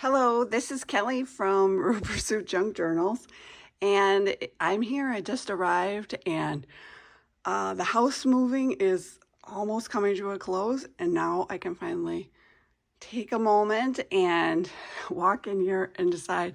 Hello, this is Kelly from Rural Pursuit Junk Journals, and I'm here. I just arrived, and the house moving is almost coming to a close, and now I can finally take a moment and walk in here and decide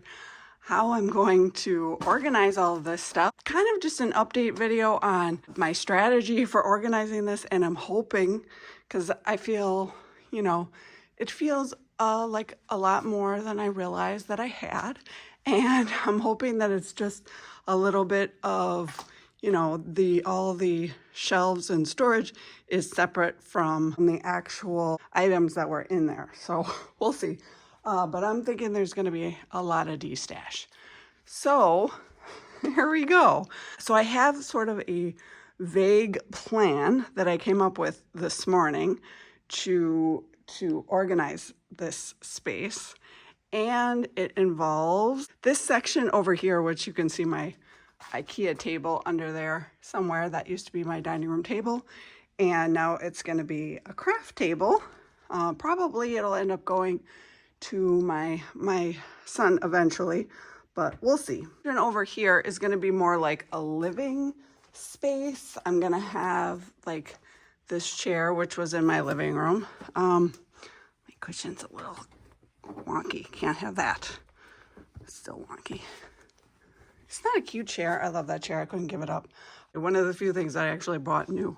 how I'm going to organize all of this stuff. Kind of just an update video on my strategy for organizing this, and I'm hoping, because I feel, it feels like a lot more than I realized that I had. And I'm hoping that it's just a little bit of, all the shelves and storage is separate from the actual items that were in there. So we'll see. But I'm thinking there's going to be a lot of de-stash. So here we go. So I have sort of a vague plan that I came up with this morning to organize this space. And it involves this section over here, which you can see my IKEA table under there somewhere. That used to be my dining room table. And now it's going to be a craft table. Probably it'll end up going to my son eventually, but we'll see. And over here is going to be more like a living space. I'm going to have like this chair, which was in my living room. My cushion's a little wonky. Can't have that. It's still wonky. It's not a cute chair. I love that chair. I couldn't give it up. One of the few things I actually bought new,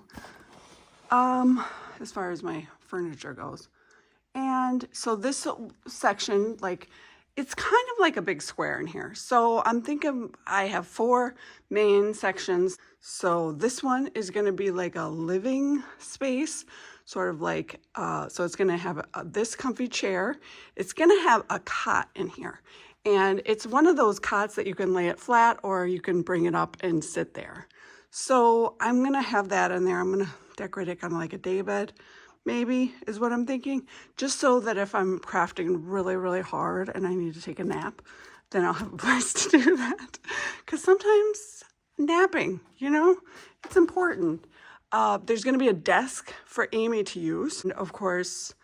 as far as my furniture goes. And so this section, it's kind of like a big square in here. So I'm thinking I have 4 main sections. So this one is going to be like a living space, sort of like, so it's going to have this comfy chair. It's going to have a cot in here. And it's one of those cots that you can lay it flat or you can bring it up and sit there. So I'm going to have that in there. I'm going to decorate it kind of like a day bed, maybe, is what I'm thinking. Just so that if I'm crafting really, really hard and I need to take a nap, then I'll have a place to do that. Because sometimes napping, it's important. There's going to be a desk for Amy to use. And of course,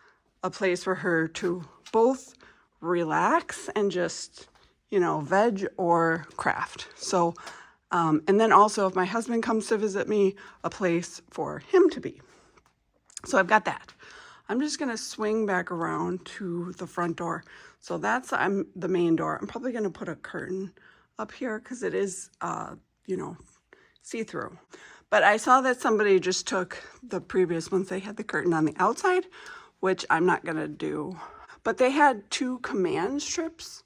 a place for her to both relax and just, veg or craft. So, and then also if my husband comes to visit me, a place for him to be. So I've got that. I'm just going to swing back around to the front door. So that's the main door. I'm probably going to put a curtain up here because it is, see-through. But I saw that somebody just took the previous ones. They had the curtain on the outside, which I'm not going to do. But they had 2 command strips,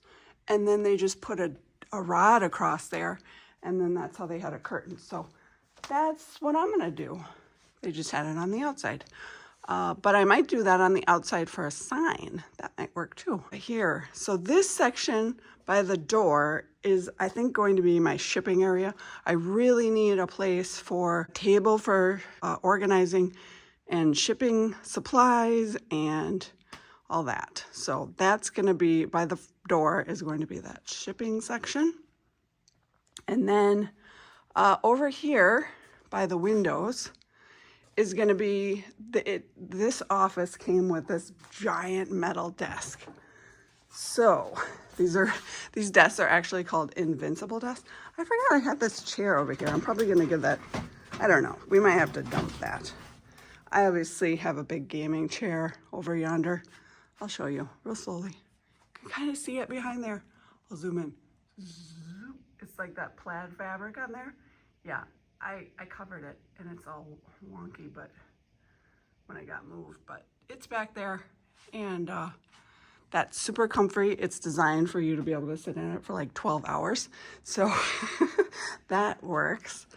and then they just put a rod across there, and then that's how they had a curtain. So that's what I'm going to do. They just had it on the outside. But I might do that on the outside for a sign. That might work too. Here. So this section by the door is, I think, going to be my shipping area. I really need a place for a table for organizing and shipping supplies and all that. So that's going to be, by the door is going to be that shipping section. And then over here by the windows is going to be, this office came with this giant metal desk. So these desks are actually called invincible desks. I forgot I had this chair over here. I'm probably going to give that, I don't know. We might have to dump that. I obviously have a big gaming chair over yonder. I'll show you real slowly. You can kind of see it behind there. I'll zoom in. It's like that plaid fabric on there. Yeah, I covered it and it's all wonky, but when I got moved, but it's back there. And that's super comfy. It's designed for you to be able to sit in it for like 12 hours. So that works.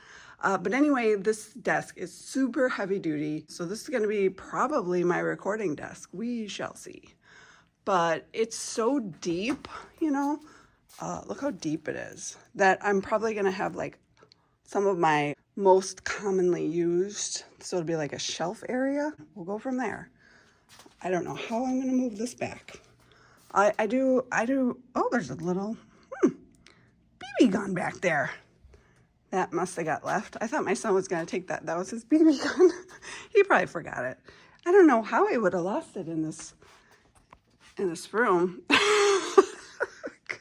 But anyway, this desk is super heavy duty. So this is going to be probably my recording desk. We shall see. But it's so deep, look how deep it is, that I'm probably going to have like some of my most commonly used. So it'll be like a shelf area. We'll go from there. I don't know how I'm going to move this back. I do. Oh, there's a little BB gun back there. That must have got left. I thought my son was going to take that. That was his BB gun. He probably forgot it. I don't know how he would have lost it in this room.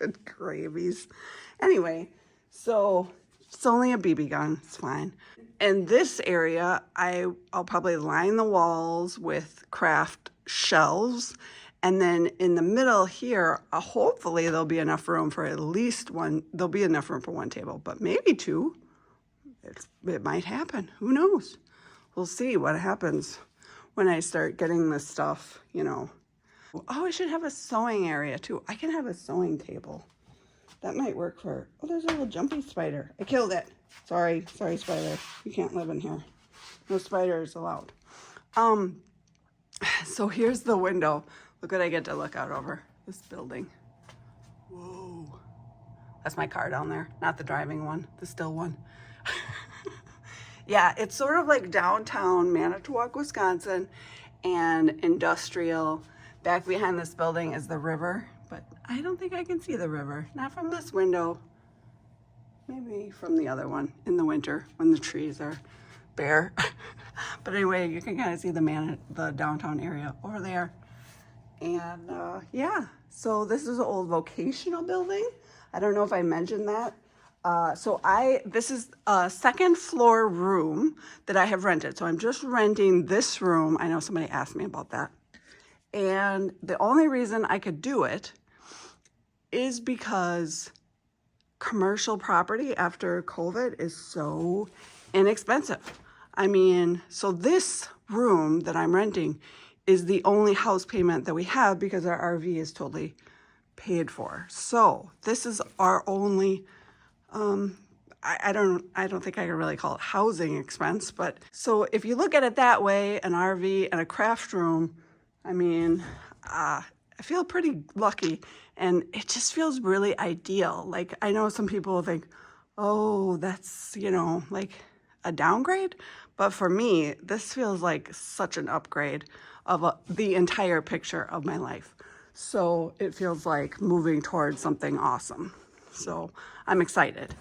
Good gravies. Anyway, so it's only a BB gun. It's fine. In this area, I'll probably line the walls with craft shelves. And then in the middle here, hopefully there'll be enough room for at least one. There'll be enough room for one table, but maybe two. It might happen. Who knows? We'll see what happens when I start getting this stuff, you know. Oh, I should have a sewing area too. I can have a sewing table. That might work for, oh, there's a little jumpy spider. I killed it. Sorry, spider. You can't live in here. No spiders allowed. So here's the window. Look what I get to look out over this building. Whoa. That's my car down there. Not the driving one, the still one. Yeah, it's sort of like downtown Manitowoc, Wisconsin, and industrial. Back behind this building is the river, but I don't think I can see the river. Not from this window. Maybe from the other one in the winter when the trees are bare. But anyway, you can kind of see the downtown area over there. And yeah, so this is an old vocational building. I don't know if I mentioned that. This is a second floor room that I have rented. So I'm just renting this room. I know somebody asked me about that. And the only reason I could do it is because commercial property after COVID is so inexpensive. I mean, so this room that I'm renting is the only house payment that we have because our RV is totally paid for. So this is our only, I don't think I can really call it housing expense, but so if you look at it that way, an RV and a craft room, I mean, I feel pretty lucky, and it just feels really ideal. Like, I know some people will think, oh, that's, you know, like a downgrade. But for me, this feels like such an upgrade of the entire picture of my life. So it feels like moving towards something awesome. So I'm excited.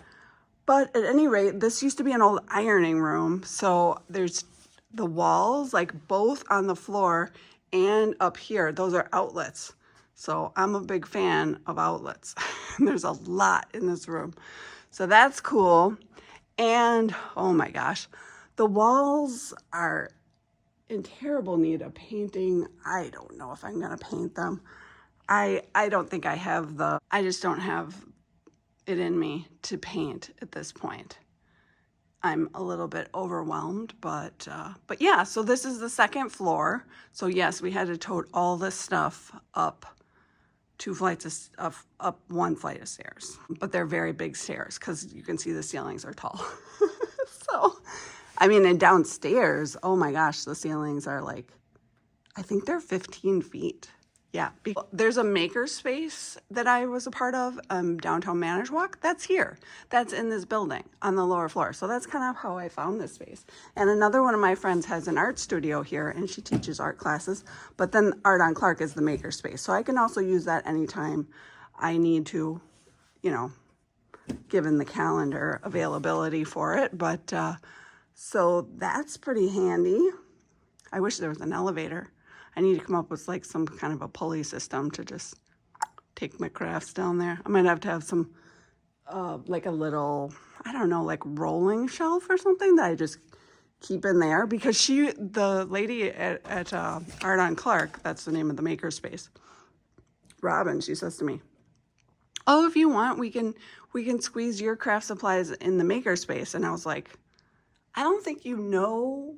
But at any rate, this used to be an old ironing room. So there's the walls, like both on the floor and up here, those are outlets. So I'm a big fan of outlets. There's a lot in this room. So that's cool. And oh my gosh, the walls are in terrible need of painting. I don't know if I'm gonna paint them. I don't think I just don't have it in me to paint at this point. I'm a little bit overwhelmed, but yeah, so this is the second floor. So yes, we had to tote all this stuff up up one flight of stairs, but they're very big stairs because you can see the ceilings are tall. So, I mean, and downstairs, oh my gosh, the ceilings are like, I think they're 15 feet. Yeah, there's a maker space that I was a part of, downtown Manitowoc. That's here. That's in this building on the lower floor. So that's kind of how I found this space. And another one of my friends has an art studio here, and she teaches art classes. But then Art on Clark is the maker space. So I can also use that anytime I need to, you know, given the calendar availability for it. But so that's pretty handy. I wish there was an elevator. I need to come up with like some kind of a pulley system to just take my crafts down there. I might have to have some, like a little, I don't know, like rolling shelf or something that I just keep in there, because the lady at Art on Clark, that's the name of the makerspace, Robin, she says to me, oh, if you want, we can squeeze your craft supplies in the makerspace. And I was like, I don't think you know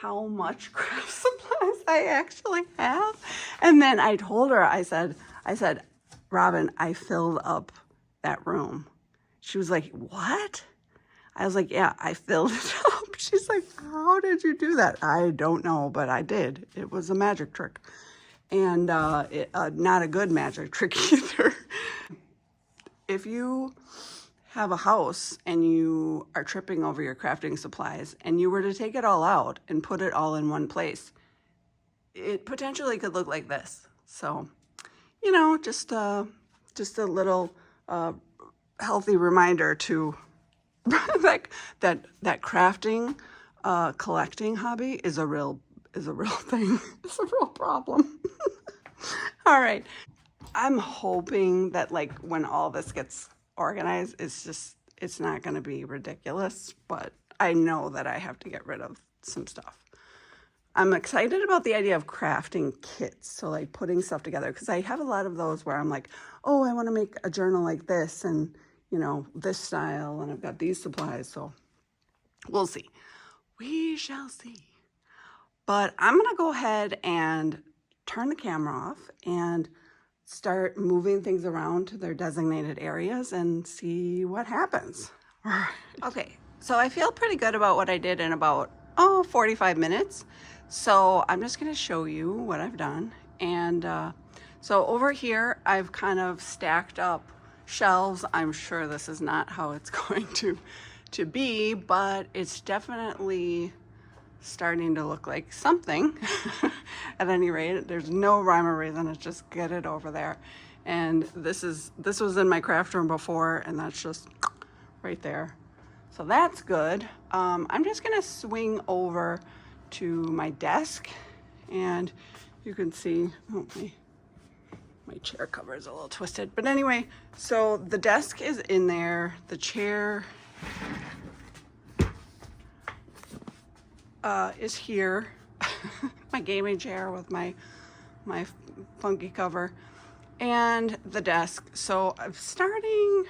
how much craft supplies I actually have. And then I told her, I said, Robin, I filled up that room. She was like, what? I was like, yeah, I filled it up. She's like, how did you do that? I don't know, but I did. It was a magic trick. And not a good magic trick either. If you have a house and you are tripping over your crafting supplies and you were to take it all out and put it all in one place, it potentially could look like this. So, you know, just a little healthy reminder to like that crafting collecting hobby is a real thing. It's a real problem. All right. I'm hoping that like when all this gets organized, it's not going to be ridiculous, but I know that I have to get rid of some stuff. I'm excited about the idea of crafting kits, so like putting stuff together, because I have a lot of those where I'm like, oh, I want to make a journal like this and, you know, this style, and I've got these supplies, so we'll see. We shall see. But I'm going to go ahead and turn the camera off and start moving things around to their designated areas and see what happens. Okay, so I feel pretty good about what I did in about 45 minutes. So I'm just going to show you what I've done. And so over here, I've kind of stacked up shelves. I'm sure this is not how it's going to be, but it's definitely starting to look like something. At any rate, there's no rhyme or reason. It's just get it over there. And this was in my craft room before, and that's just right there. So that's good. I'm just gonna swing over to my desk, and you can see, oh, my chair cover is a little twisted. But anyway, so the desk is in there. The chair is here. My gaming chair with my funky cover, and the desk. So I'm starting,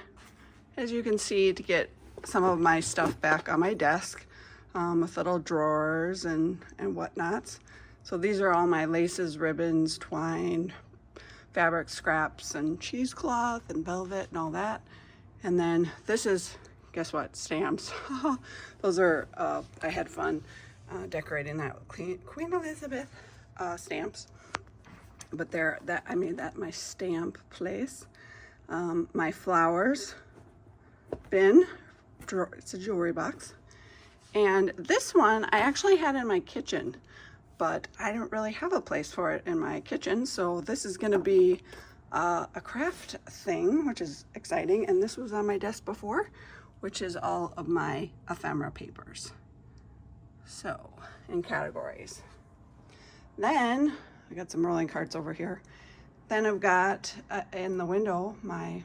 as you can see, to get some of my stuff back on my desk, with little drawers and whatnots. So these are all my laces, ribbons, twine, fabric scraps, and cheesecloth and velvet and all that. And then this is, guess what, stamps. Those are, I had fun decorating that with Queen Elizabeth stamps. But I made that my stamp place. My flowers bin, it's a jewelry box. And this one I actually had in my kitchen, but I don't really have a place for it in my kitchen. So this is gonna be a craft thing, which is exciting. And this was on my desk before, which is all of my ephemera papers. So, in categories. Then I got some rolling carts over here. Then I've got in the window my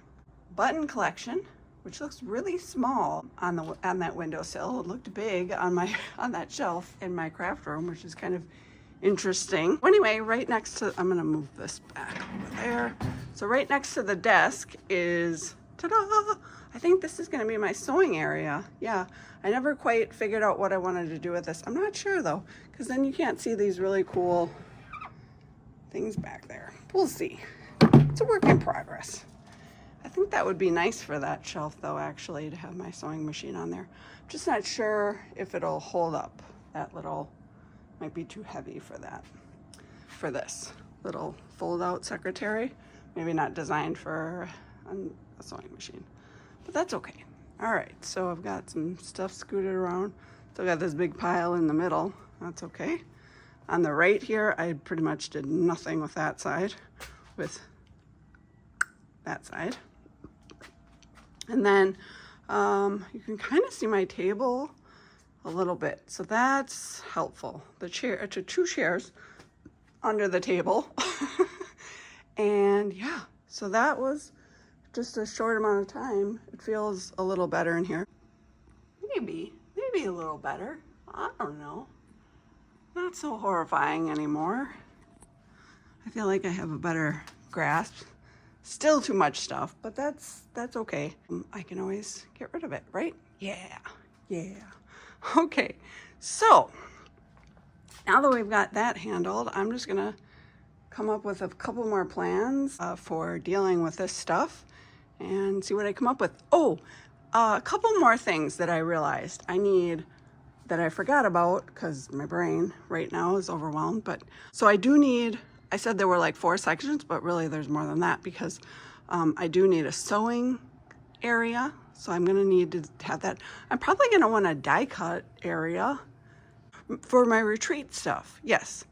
button collection, which looks really small on that windowsill. It looked big on that shelf in my craft room, which is kind of interesting. Anyway, right next to, I'm gonna move this back over there. So right next to the desk is, ta-da! I think this is gonna be my sewing area. Yeah, I never quite figured out what I wanted to do with this. I'm not sure though, because then you can't see these really cool things back there. We'll see. It's a work in progress. I think that would be nice for that shelf though, actually, to have my sewing machine on there. I'm just not sure if it'll hold up. That little, might be too heavy for that. For this little fold out secretary. Maybe not designed for a sewing machine, but that's okay. All right, so I've got some stuff scooted around. Still got this big pile in the middle. That's okay. On the right here, I pretty much did nothing with that side, with that side. And then you can kind of see my table a little bit. So that's helpful. The chair, two chairs under the table. And yeah, so that was just a short amount of time. It feels a little better in here. Maybe a little better. I don't know. Not so horrifying anymore. I feel like I have a better grasp. Still too much stuff, but that's okay. I can always get rid of it, right? Yeah. Okay, so now that we've got that handled, I'm just gonna come up with a couple more plans for dealing with this stuff and see what I come up with. Oh, a couple more things that I realized I need that I forgot about because my brain right now is overwhelmed. But so I do need, I said there were like 4 sections, but really there's more than that because I do need a sewing area. So I'm gonna need to have that. I'm probably gonna want a die cut area for my retreat stuff, yes.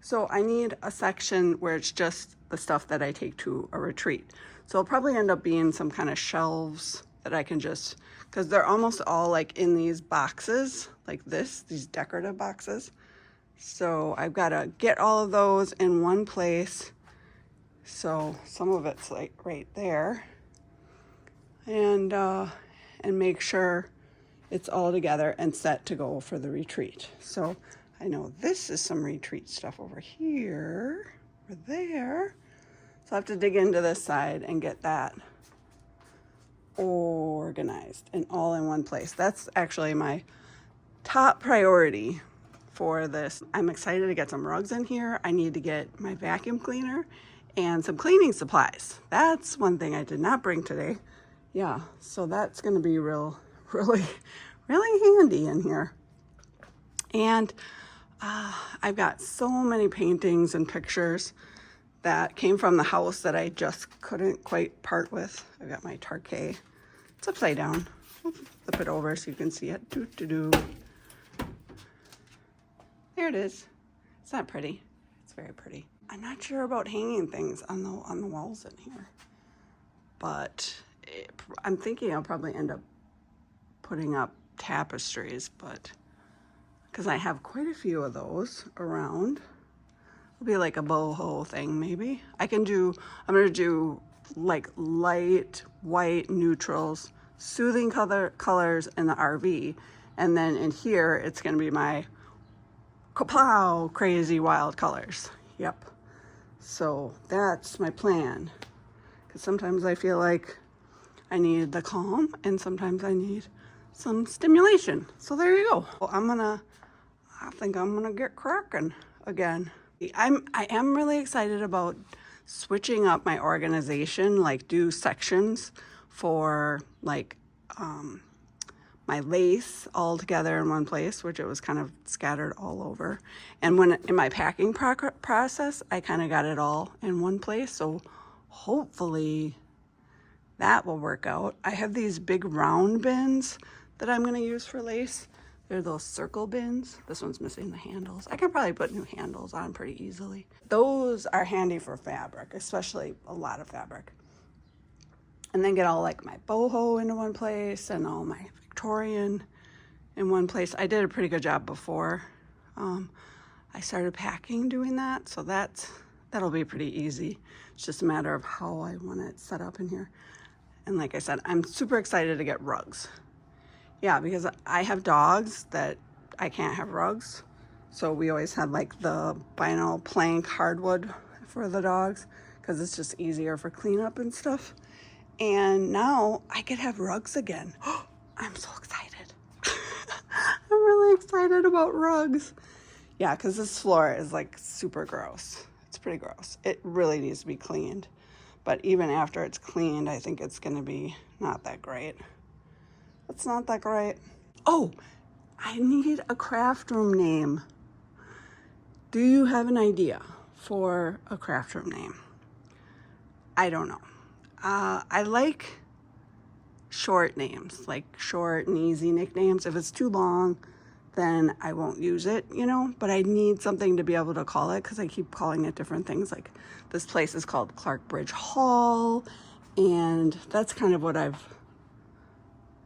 So I need a section where it's just the stuff that I take to a retreat. So it'll probably end up being some kind of shelves that I can just, because they're almost all like in these boxes, like this, these decorative boxes. So I've got to get all of those in one place So some of it's like right there. And make sure it's all together and set to go for the retreat. So I know this is some retreat stuff over here, over there. So I have to dig into this side and get that organized and all in one place. That's actually my top priority for this. I'm excited to get some rugs in here. I need to get my vacuum cleaner and some cleaning supplies. That's one thing I did not bring today. Yeah, so that's gonna be really handy in here. And I've got so many paintings and pictures that came from the house that I just couldn't quite part with. I've got my Tarkay. It's upside down. I'll flip it over so you can see it. There it is. It's not pretty. It's very pretty. I'm not sure about hanging things on the walls in here, but I'm thinking I'll probably end up putting up tapestries, but because I have quite a few of those around. It'll be like a boho thing maybe. I'm gonna do like light, white, neutrals, soothing colors in the RV. And then in here, it's gonna be my kapow, crazy wild colors. Yep. So that's my plan. Because sometimes I feel like I need the calm and sometimes I need some stimulation. So there you go. Well, I think I'm gonna get cracking again. I am really excited about switching up my organization, like do sections for like my lace all together in one place, which it was kind of scattered all over. And when in my packing process, I kind of got it all in one place. So hopefully that will work out. I have these big round bins that I'm gonna use for lace. They're those circle bins. This one's missing the handles. I can probably put new handles on pretty easily. Those are handy for fabric, especially a lot of fabric. And then get all like my boho into one place and all my Victorian in one place. I did a pretty good job before I started packing doing that. So that'll be pretty easy. It's just a matter of how I want it set up in here. And like I said, I'm super excited to get rugs. Yeah, because I have dogs that I can't have rugs. So we always had like the vinyl plank hardwood for the dogs because it's just easier for cleanup and stuff. And now I could have rugs again. I'm so excited. I'm really excited about rugs. Yeah, because this floor is like super gross. It's pretty gross. It really needs to be cleaned. But even after it's cleaned, I think it's gonna be not that great. It's not that great. Oh, I need a craft room name. Do you have an idea for a craft room name? I don't know. I like short names, like short and easy nicknames. If it's too long, then I won't use it, you know, but I need something to be able to call it because I keep calling it different things. Like this place is called Clark Bridge Hall, and that's kind of what I've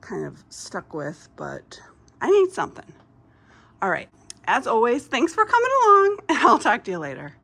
kind of stuck with, but I need something. All right. As always, thanks for coming along, and I'll talk to you later.